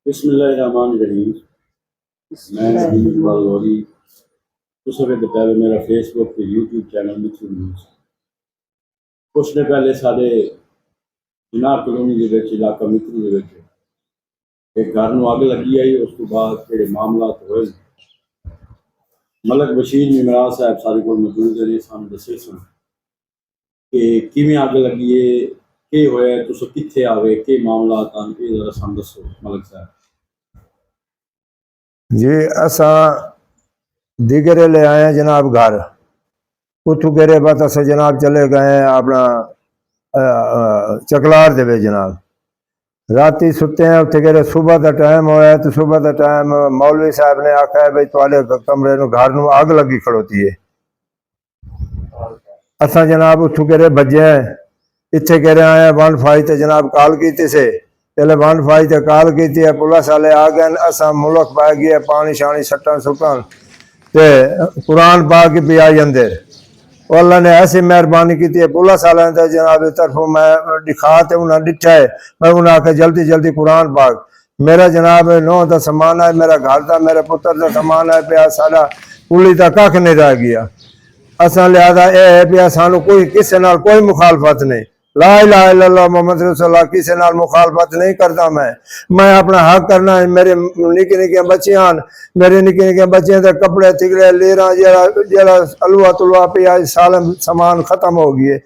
बिस्मिल्लाहिर्रहमानिर्रहीम। मैं नदीम इकबाल गौरी। कुछ वक्त पहले मेरा फेसबुक ते यूट्यूब चैनल मिथुन न्यूज़ कुछ दिन पहले साढ़े चिनाब कलोनी के इलाका मिथुन के एक घर में अग लगी आई। उस तो बाद जो मामला होए मलक बशीर मिमराज साहब सारे को मौजूद है, सामने दसे सन कि किवें अग लगी है, के होया, तुस कित्थे आवे, के मामला ये जरा सानू दसो मलक साहब जी। असा दिगरे ले आए जनाब घर, उतू गेरे बाद अस जनाब चले गए अपना चकलार दे जनाब। राती सुते हैं उत्थे गेरे, सुबह का टाइम होया तो सुबह का टाइम मौलवी साहब ने आखा है भाई तुहाडे कमरे नूं घर नूं अग लगी खड़ोती है। असा जनाब उतू गेरे बजे इत्थे गेरे आए वन फाई ते जनाब कॉल की से पहले वन फाई ते कॉल की पुलिस वाले आ गए। असा मुल्क पै गए पानी शानी सट्टन सुट्टन ते कुरान पा के भी आई अंदर। अल्लाह ने ऐसी मेहरबानी की पुलिस वाले जनाब की तरफों मैं दिखा तो उन्हें डिठा है। मैं उन्हें आख्या जल्दी जल्दी कुरान पाक मेरा जनाब नौ का समान है, मेरा घर का मेरे पुत्र का समान है पिया, सारा कुली का कख नहीं रह गया। असा लिहाजा यह है पिया सानू कोई किसी नाल कोई मुखालफत नहीं, ला इलाहा इल्लल्लाह मुहम्मद रसूलुल्लाह किसी नाल मुखालफत नहीं करता। मैं अपना हक करना है। मेरे निके निके बच्चियां मेरे निके निके बच्चियां के कपड़े तिगड़े लीरा जरा अलुआ तुलवा पिया साल समान खत्म हो गए।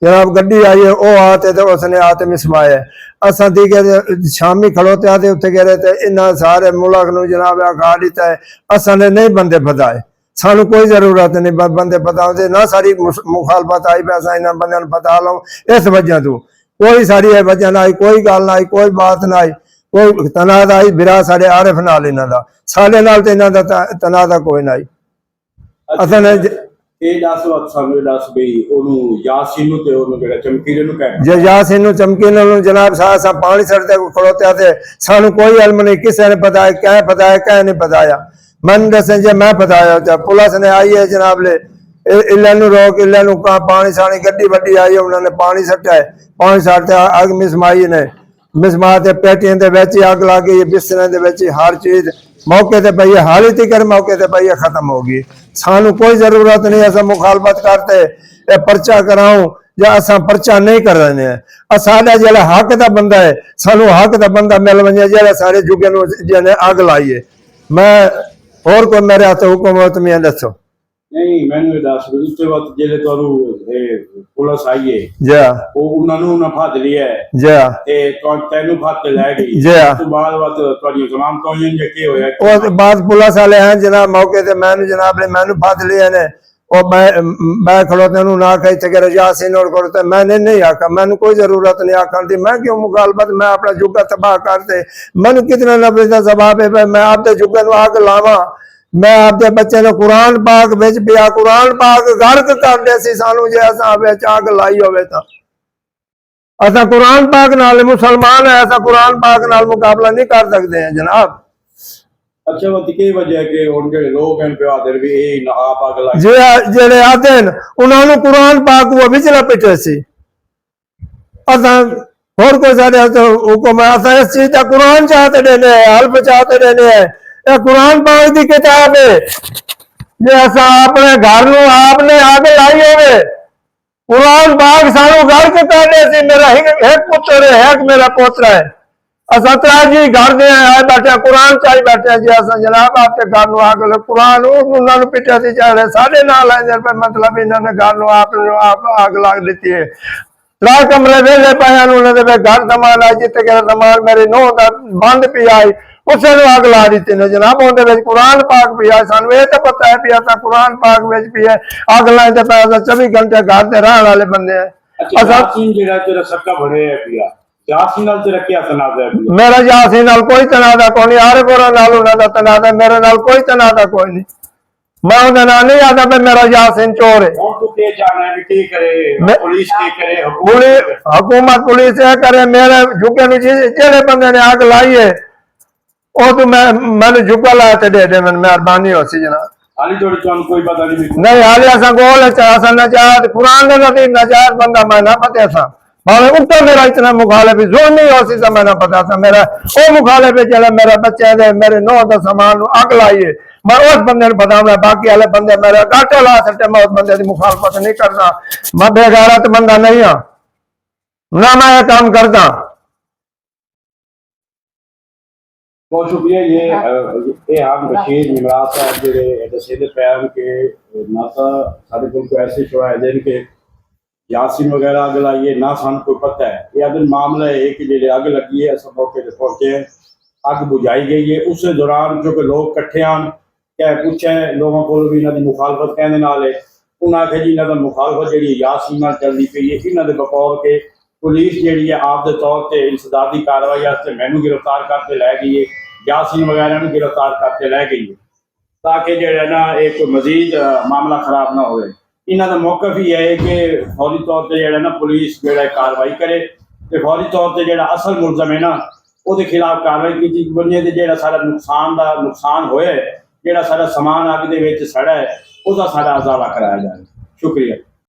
जनाब गड्डी आई है वह आते तो उसने आते मिसवाए। असा दिखे शामी खड़ोते आते उत्थे गए तो इन्होंने सारे मुल्क नूं जनाब आखा दिता है असा ने नहीं बंदे बताए, सानू कोई जरूरत नहीं बंदे पता होते ना। सारी मुखालफत आई पैसा इन्होंने बंद पता लो इस वजह तू कोई सारी वजह ना आई, कोई गल ना आई, कोई बात ना आई, कोई तनाद आई बिरा साढ़े आरिफ नाल इन्हों का, साढ़े नाल तो इन्हों का तनादा कोई ना आई। असा ने चमकीले जनाब सा पानी सड़ते खड़ोते थे, सानू कोई इल्म नहीं, किसी ने पता है क्या पता है क्या नहीं बताया। मन दसे जे मैं बताया पुलिस ने आई है जनाब ले इले रोक इले पानी सानी गड्डी वड्डी आई है, उन्होंने पानी सट्टा है। पानी सट्टे अग मिसमाई ने मिसमा के पेटियां के अग ला गई, बिस्तरे के हर चीज मौके पर पई है, हाली तिकर मौके पर पई है, खत्म हो गई। सानू कोई जरूरत नहीं अस मुखालफत करते परचा कराऊं या असा परचा नहीं कर रहे हैं। साडा जो हक का बंदा है सानू हक का बंदा मिल वजे जो सारे जुगे जिन्हें अग लाई है। मैं और कोई मेरे हाथ हुक्म हो तो मैं दसो नहीं मैंने दस उसके बाद जेले तोरू पुलिस आई है जा वो उन्होंने ना फट लिया जा ते तेनु फट ले गई जा तो बाद तोड़ी तमाम तो ये के होया और बाद पुलिस वाले हैं जनाब मौके ते मैंने जनाब ने मैंने फट लिया ने और मैं खड़ोते ना कही थे यासीन और करते मैंने नहीं आखा, मैंने कोई जरूरत नहीं आखन दी, मैं क्यों मुखालफत, मैं अपना जुगा तबाह करते मैंने कितना नफे का जवाब है मैं आपके जुगे आग लावा। मैं आपके बच्चे ने कुरान पाक बिच पिया कुरान पाक गर्क कर दे सी सानू जे असा आग लाई होवे तां असा कुरान पाक नाल मुसलमान है, असा कुरान पाक नाल मुकाबला नहीं कर सकते हैं जनाब। अच्छा वो की वजह के हुन जेड़े लोग हैं पे आदर भी ए ना आप आग लाई जेड़े आते हैं उन्होंने कुरान पाक वो विचला पिटे सी असा और कोई सारे हुक्म है असा इस चीज का कुरान चाहते देने हल्फ चाहते देने है। कुरान पाक की किताब है जे असा अपने घर नूं आपने आग लाई होवे कुरान पाक सानू घर के करने सी। मेरा एक पुत्र है एक मेरा पोतरा है, असा जी घर दे आए बैठे कुरान चाही बैठे जी असा जनाब आपके घर नूं आग कुरान उन्होंने पिटिया सी चाहे साढ़े नाल मतलब इन्होंने घर नूं आप आग ला दी है। त्रा कमरे वेले पाया घर समान आई जिते गया समान मेरी नूह का बंद पी आई उसे अग ला दी ने जनाब उन्हें कुरान पाक पी आई। सानू ये तो पता है भी असा कुरान पाक बिच पी है अग लाए तो 24 घंटे घर से रहने वाले बंदे हैं। मेरा यासीन नाल कोई तनादा कोई नहीं, आरे बोरा नाल उन्हां दा तनादा मेरे नाल कोई तनादा कोई नहीं। मैं उन्हें नाल नहीं आता पे मेरा यासीन चोर है। हुकूमत पुलिस है करे मेरे झुके जेड़े बंदे ने आग लाई है वो तो मैंने झुका लाया तो दे दे मेहरबानी हो सी जनाब। कोई पता नहीं हाले असा गोल असा नजात कुरान नजात बंदा मैं ना पता असा भावे उनका मेरा इतना मुखालिफ जो नहीं हो सी मैंने पता था मेरा वो मुखालिफ चले मेरा बच्चे दे मेरे नौ का सामान अग लाइए मैं उस बंदे को बताऊंगा बाकी वाले बंदे मेरा गाटे ला सकते मैं उस बंदे की मुखालफत नहीं करना मैं बेगैरत बंदा नहीं हाँ ना मैं ये काम करता। बहुत शुक्रिया। ये हम बशीर निमराज साहब ਜਿਹੜੇ ਦੱਸੇ ਦੇ ਪੈਰ के ना तो साढ़े को ऐसे शवायदे के यासीन वगैरह अग लाइए ना सानू कोई पता है। ये अगर मामला है कि जो अग लगी है अस मौके पर पहुंचे हैं अग बुझाई गई है उस दौरान जो कि लोग कट्ठे आन क्या पूछे लोगों को भी इन्हों की मुखालफत कहने नाल उन्हें आखे जी इन्हों मुखालफत जी यासीन नाल चलती पई है इन्हों के बकौल के पुलिस जी है आप दे तौर पर इंसदादी कार्रवाई वास्ते मैनू गिरफ्तार करके लै गई है यासीन वगैरह को गिरफ्तार करके लै गई है ताकि जो है ना एक मजीद मामला खराब ना हो। इन्हों का मौकफ ही है कि फौरी तौर पर जो ना पुलिस जो कार्रवाई करे तो फौरी तौर पर जो असल मुलजम है ना वो खिलाफ कार्रवाई की बने तो जो सारा नुकसान होया है जो सारा समान अग दे सड़ा है उसका सारा अजाला कराया जाए। शुक्रिया।